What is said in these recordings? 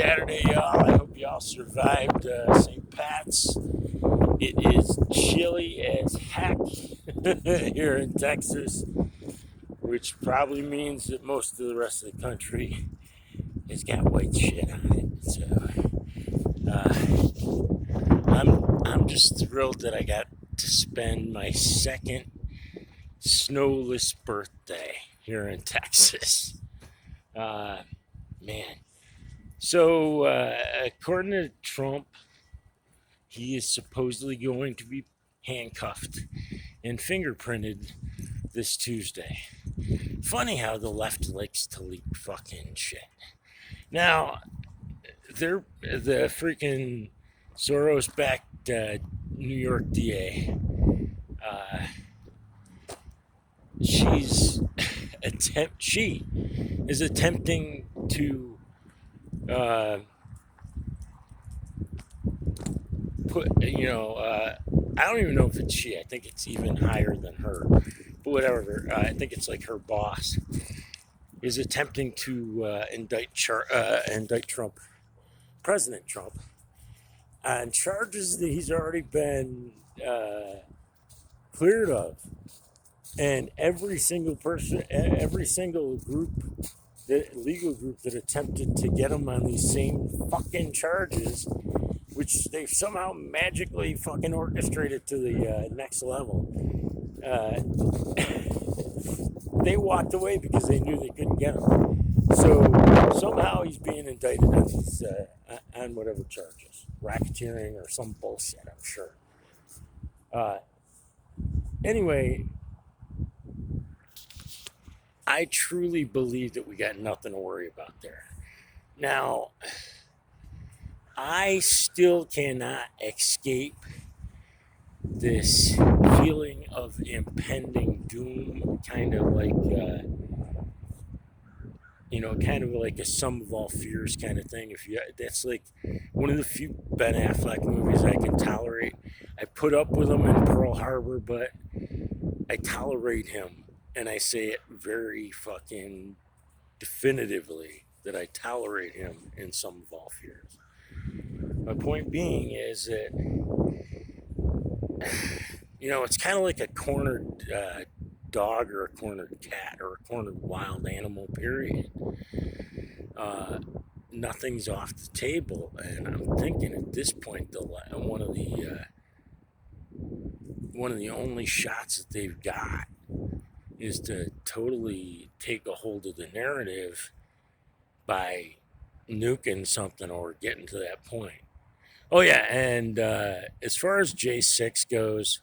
Saturday, y'all. I hope y'all survived St. Pat's. It is chilly as heck here in Texas, which probably means that most of the rest of the country has got white shit on it. So I'm just thrilled that I got to spend my second snowless birthday here in Texas. Uh, Man. So, according to Trump, he is supposedly going to be handcuffed and fingerprinted this Tuesday. Funny how the left likes to leak fucking shit. Now, they're the freaking Soros-backed New York DA. Uh, she's she is attempting to put, I don't even know if it's she. I think it's even higher than her. But whatever. I think it's like her boss is attempting to indict Trump, President Trump, on charges that he's already been cleared of. And every single person, every single group, the legal group that attempted to get him on these same fucking charges, which they've somehow magically fucking orchestrated to the next level. Uh, they walked away because they knew they couldn't get him. So somehow he's being indicted on these, on whatever charges, racketeering or some bullshit, I'm sure. Anyway, I truly believe that we got nothing to worry about there. Now, I still cannot escape this feeling of impending doom, kind of like a sum of all fears kind of thing. That's like one of the few Ben Affleck movies I can tolerate. I put up with him in Pearl Harbor, but I tolerate him, and I say it very fucking definitively that I tolerate him in Sum of All Fears. My point being is that it's kind of like a cornered dog or a cornered cat or a cornered wild animal. Period. Uh, Nothing's off the table, and I'm thinking at this point, one of the only shots that they've got is to totally take a hold of the narrative by nuking something or getting to that point. Oh yeah, and as far as J6 goes,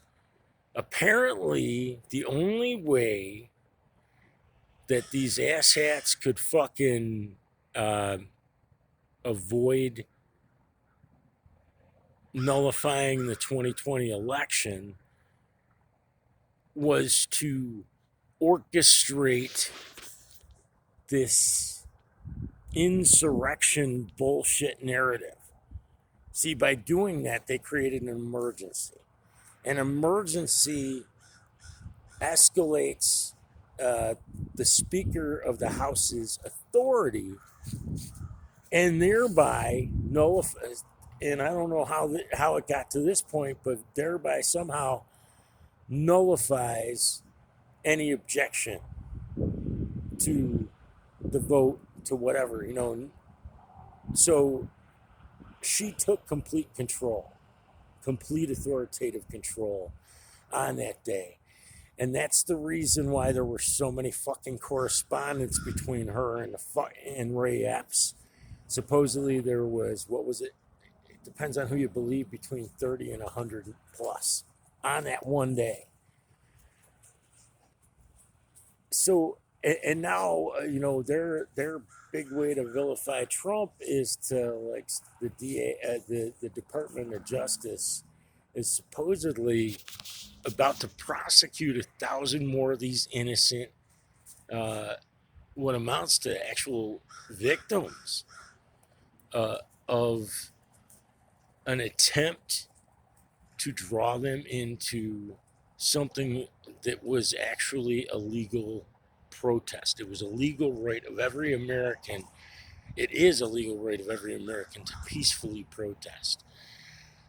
apparently the only way that these asshats could fucking avoid nullifying the 2020 election was to orchestrate this insurrection bullshit narrative. See, by doing that, they created an emergency. An emergency escalates the Speaker of the House's authority and thereby nullifies. And I don't know how it got to this point, but thereby somehow nullifies any objection to the vote, to whatever, So she took complete authoritative control on that day. And that's the reason why there were so many fucking correspondence between her and Ray Epps. Supposedly there was, what was it? It depends on who you believe, between 30 and 100 plus on that one day. So, and now, their big way to vilify Trump is to, like, the DA, the Department of Justice is supposedly about to prosecute 1,000 more of these innocent, what amounts to actual victims of an attempt to draw them into something that was actually a legal protest. It was a legal right of every American It is a legal right of every American to peacefully protest.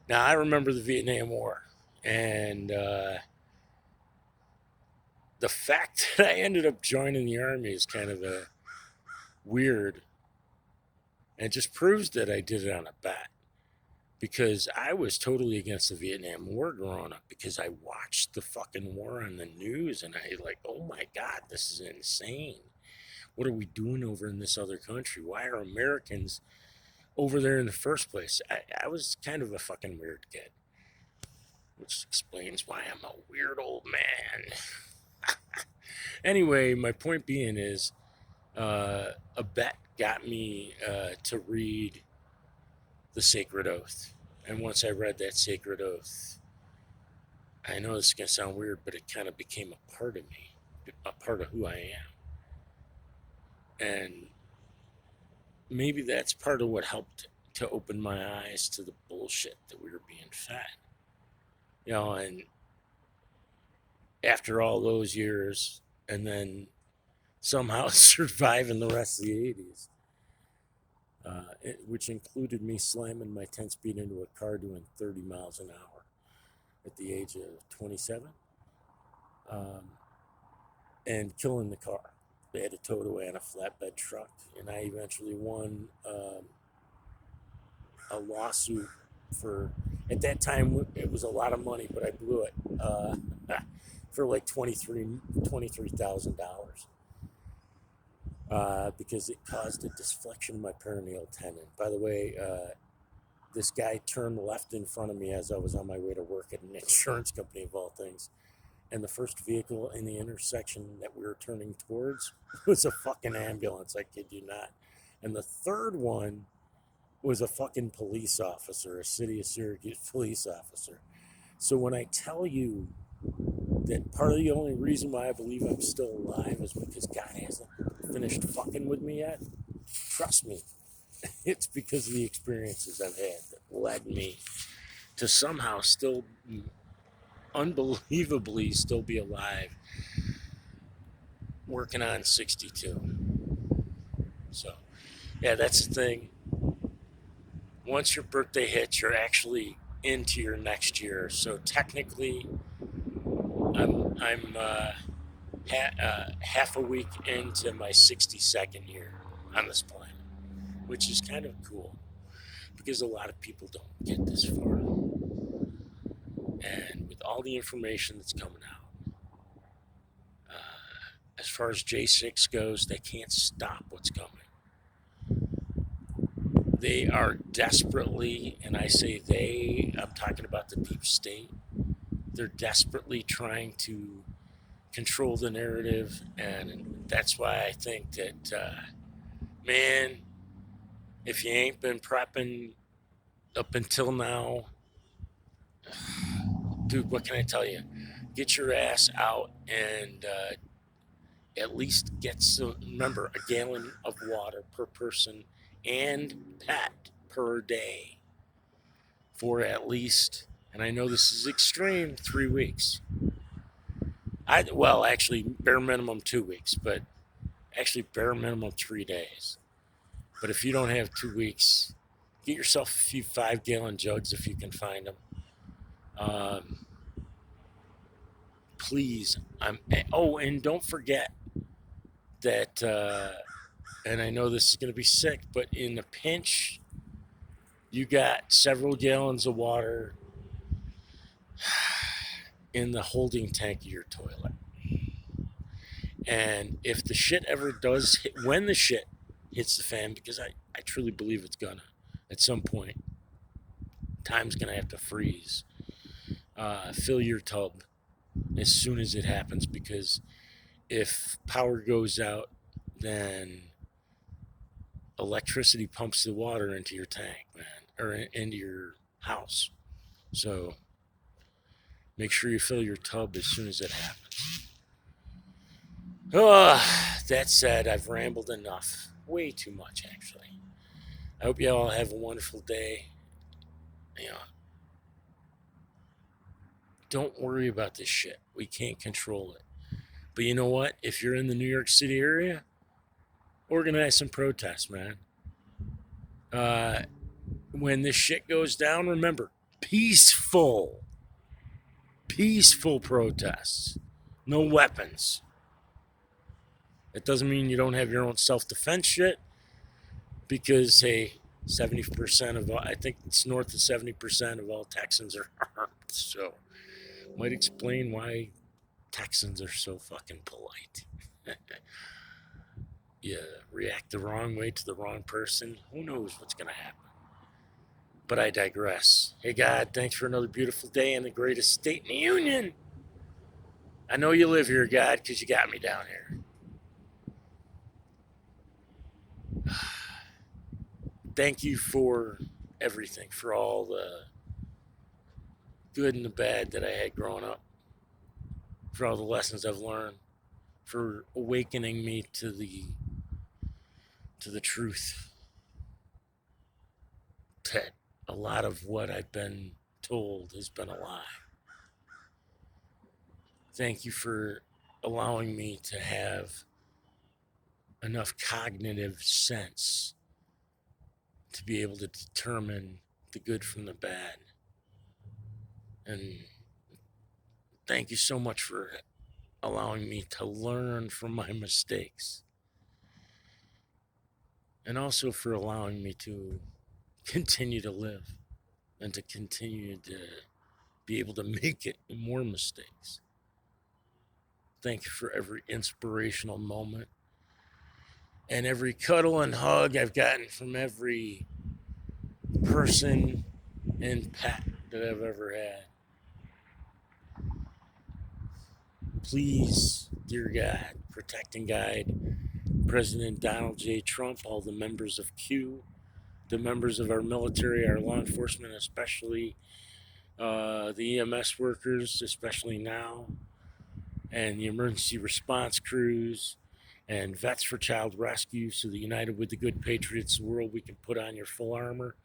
Now, I remember the Vietnam War, and the fact that I ended up joining the Army is kind of a weird, and it just proves that I did it on a bet. Because I was totally against the Vietnam War growing up because I watched the fucking war on the news and I like, oh my God, this is insane. What are we doing over in this other country? Why are Americans over there in the first place? I was kind of a fucking weird kid, which explains why I'm a weird old man. Anyway, my point being is a bet got me to read the Sacred Oath. And once I read that Sacred Oath, I know this is going to sound weird, but it kind of became a part of me, a part of who I am. And maybe that's part of what helped to open my eyes to the bullshit that we were being fed. And after all those years, and then somehow surviving the rest of the 80s, which included me slamming my 10 speed into a car doing 30 miles an hour at the age of 27. And killing the car. They had to tow it away on a flatbed truck, and I eventually won a lawsuit for. At that time, it was a lot of money, but I blew it for like $23,000 because it caused a dysflexion of my peroneal tendon. By the way, this guy turned left in front of me as I was on my way to work at an insurance company of all things. And the first vehicle in the intersection that we were turning towards was a fucking ambulance. I kid you not. And the third one was a fucking police officer, a city of Syracuse police officer. So when I tell you that part of the only reason why I believe I'm still alive is because God hasn't finished fucking with me yet, trust me, it's because of the experiences I've had that led me to somehow still unbelievably still be alive working on 62. So yeah, that's the thing. Once your birthday hits, you're actually into your next year. So technically I'm half a week into my 62nd year on this planet, which is kind of cool because a lot of people don't get this far. And with all the information that's coming out, as far as J6 goes, they can't stop what's coming. They are desperately, and I say they, I'm talking about the deep state, they're desperately trying to control the narrative. And that's why I think that, man, if you ain't been prepping up until now, dude, what can I tell you? Get your ass out and at least get some, remember, a gallon of water per person and pet per day for at least, and I know this is extreme, 3 weeks. Well, actually, bare minimum 2 weeks, but actually, bare minimum 3 days. But if you don't have 2 weeks, get yourself a few 5 gallon jugs if you can find them. Um, Please. Oh, and don't forget that, and I know this is going to be sick, but in a pinch, you got several gallons of water in the holding tank of your toilet. And if the shit ever does hit, when the shit hits the fan, because I truly believe it's gonna, at some point, time's gonna have to freeze. Fill your tub as soon as it happens, because if power goes out, then electricity pumps the water into your tank, man, or into your house. So make sure you fill your tub as soon as it happens. Oh, that said, I've rambled enough. Way too much, actually. I hope you all have a wonderful day. You know, don't worry about this shit. We can't control it. But you know what? If you're in the New York City area, organize some protests, man. Uh, when this shit goes down, remember, peaceful protests, no weapons. It doesn't mean you don't have your own self-defense shit, because hey, 70% of all, I think it's north of 70% of all Texans are armed. So might explain why Texans are so fucking polite. You react the wrong way to the wrong person, who knows what's gonna happen. But I digress. Hey God, thanks for another beautiful day in the greatest state in the union. I know you live here, God, because you got me down here. Thank you for everything, for all the good and the bad that I had growing up, for all the lessons I've learned, for awakening me to the truth that a lot of what I've been told has been a lie. Thank you for allowing me to have enough cognitive sense to be able to determine the good from the bad. And thank you so much for allowing me to learn from my mistakes. And also for allowing me to continue to live and to continue to be able to make it more mistakes. Thank you for every inspirational moment and every cuddle and hug I've gotten from every person and pet that I've ever had. Please, dear God, protect and guide President Donald J. Trump, all the members of Q, the members of our military, our law enforcement, especially the EMS workers, especially now, and the emergency response crews, and Vets for Child Rescue, so that united with the good patriots of the world, we can put on your full armor,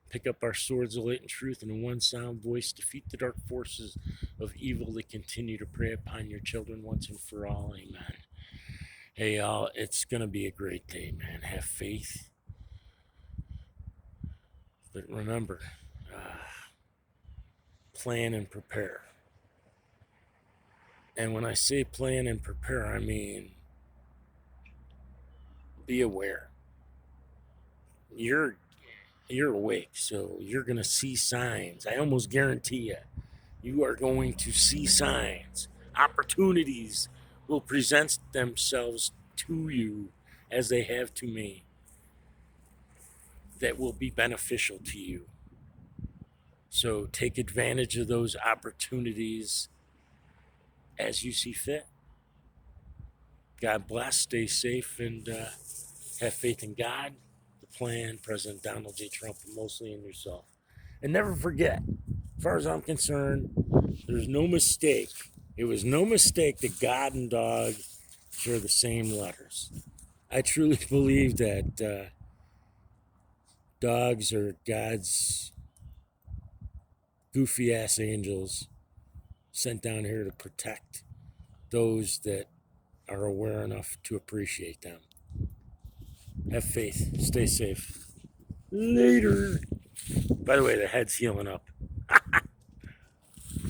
pick up our swords of light and truth, and in one sound voice defeat the dark forces of evil that continue to prey upon your children once and for all. Amen. Hey, y'all, it's going to be a great day, man. Have faith. But remember, plan and prepare. And when I say plan and prepare, I mean be aware. You're awake, so you're going to see signs. I almost guarantee you are going to see signs. Opportunities will present themselves to you as they have to me that will be beneficial to you. So take advantage of those opportunities as you see fit. God bless, stay safe, and have faith in God, the plan, President Donald J. Trump, and mostly in yourself. And never forget, as far as I'm concerned, there's no mistake. It was no mistake that God and dog share the same letters. I truly believe that dogs are God's goofy ass angels sent down here to protect those that are aware enough to appreciate them. Have faith. Stay safe. Later. By the way, the head's healing up.